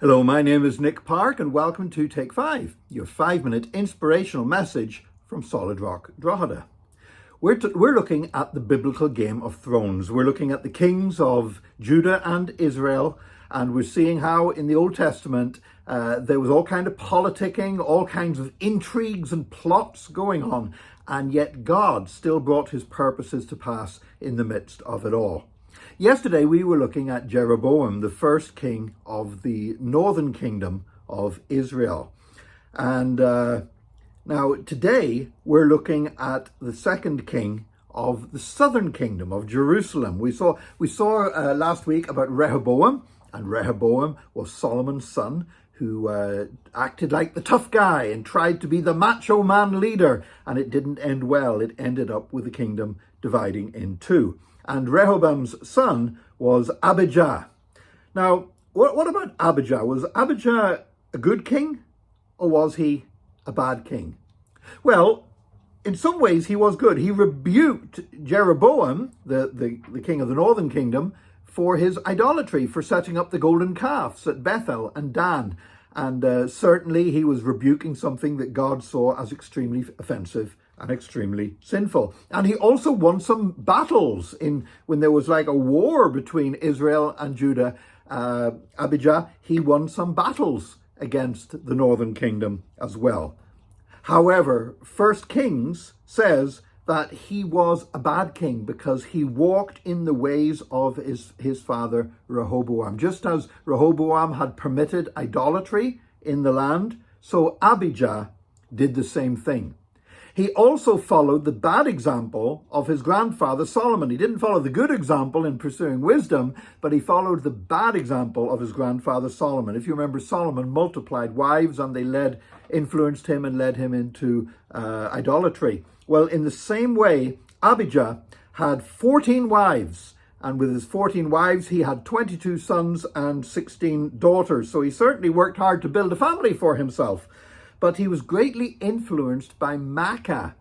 Hello, my name is Nick Park and welcome to Take 5, your 5-minute inspirational message from Solid Rock Drogheda. We're looking at the biblical Game of Thrones. We're looking at the kings of Judah and Israel, and we're seeing how in the Old Testament there was all kind of politicking, all kinds of intrigues and plots going on, and yet God still brought his purposes to pass in the midst of it all. Yesterday we were looking at Jeroboam, the first king of the northern kingdom of Israel. And now today we're looking at the second king of the southern kingdom of Jerusalem. We saw last week about Rehoboam, and Rehoboam was Solomon's son, who acted like the tough guy and tried to be the macho man leader, and it didn't end well. It ended up with the kingdom dividing in two. And Rehoboam's son was Abijah. Now, what about Abijah? Was Abijah a good king, or was he a bad king? Well, in some ways he was good. He rebuked Jeroboam, the king of the northern kingdom, for his idolatry, for setting up the golden calves at Bethel and Dan. And certainly he was rebuking something that God saw as extremely offensive and extremely sinful. And he also won some battles when there was like a war between Israel and Judah. Abijah, he won some battles against the northern kingdom as well. However, 1 Kings says that he was a bad king because he walked in the ways of his father Rehoboam. Just as Rehoboam had permitted idolatry in the land, so Abijah did the same thing. He also followed the bad example of his grandfather Solomon. He didn't follow the good example in pursuing wisdom, but he followed the bad example of his grandfather Solomon. If you remember, Solomon multiplied wives and they influenced him and led him into idolatry. Well, in the same way, Abijah had 14 wives, and with his 14 wives, he had 22 sons and 16 daughters. So he certainly worked hard to build a family for himself. But he was greatly influenced by Maacah.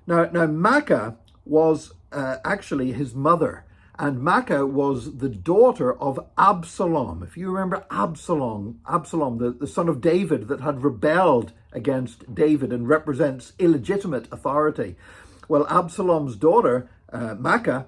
Now Maacah was actually his mother, and Maacah was the daughter of Absalom. If you remember Absalom, the son of David that had rebelled against David and represents illegitimate authority. Well, Absalom's daughter, Maacah,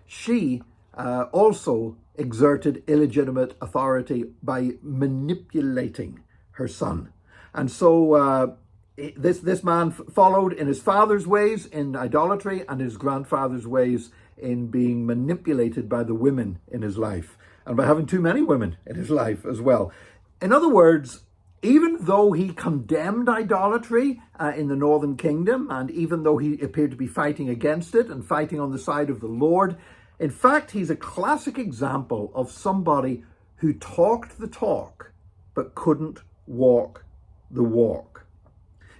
she also exerted illegitimate authority by manipulating her son. And so this man followed in his father's ways in idolatry and his grandfather's ways in being manipulated by the women in his life and by having too many women in his life as well. In other words, even though he condemned idolatry in the northern kingdom, and even though he appeared to be fighting against it and fighting on the side of the Lord, in fact, he's a classic example of somebody who talked the talk but couldn't walk the walk.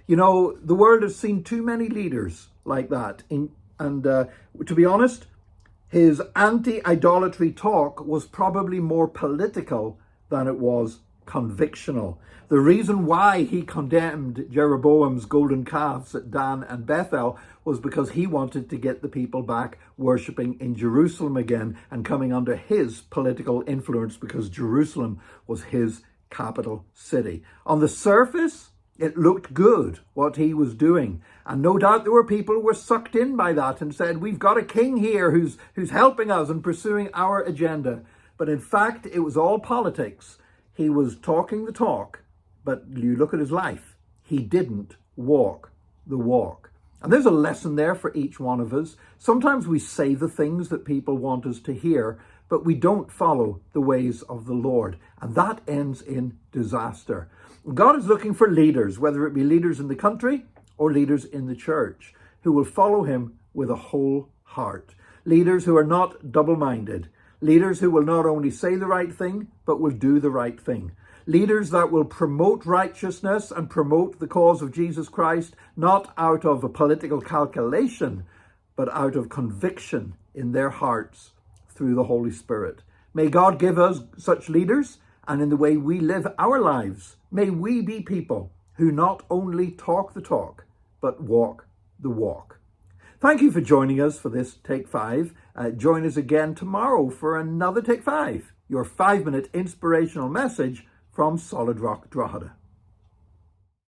You know, the world has seen too many leaders like that. To be honest, his anti-idolatry talk was probably more political than it was convictional. The reason why he condemned Jeroboam's golden calves at Dan and Bethel was because he wanted to get the people back worshipping in Jerusalem again and coming under his political influence, because Jerusalem was his capital city. On the surface, it looked good what he was doing, and no doubt there were people who were sucked in by that and said, we've got a king here who's helping us and pursuing our agenda. But in fact, it was all politics. He was talking the talk, but you look at his life, he didn't walk the walk. And there's a lesson there for each one of us. Sometimes we say the things that people want us to hear, but we don't follow the ways of the Lord, and that ends in disaster. God is looking for leaders, whether it be leaders in the country or leaders in the church, who will follow him with a whole heart. Leaders who are not double-minded. Leaders who will not only say the right thing, but will do the right thing. Leaders that will promote righteousness and promote the cause of Jesus Christ, not out of a political calculation, but out of conviction in their hearts through the Holy Spirit. May God give us such leaders, and in the way we live our lives, may we be people who not only talk the talk, but walk the walk. Thank you for joining us for this Take 5. Join us again tomorrow for another Take 5, your 5-minute inspirational message from Solid Rock Drogheda.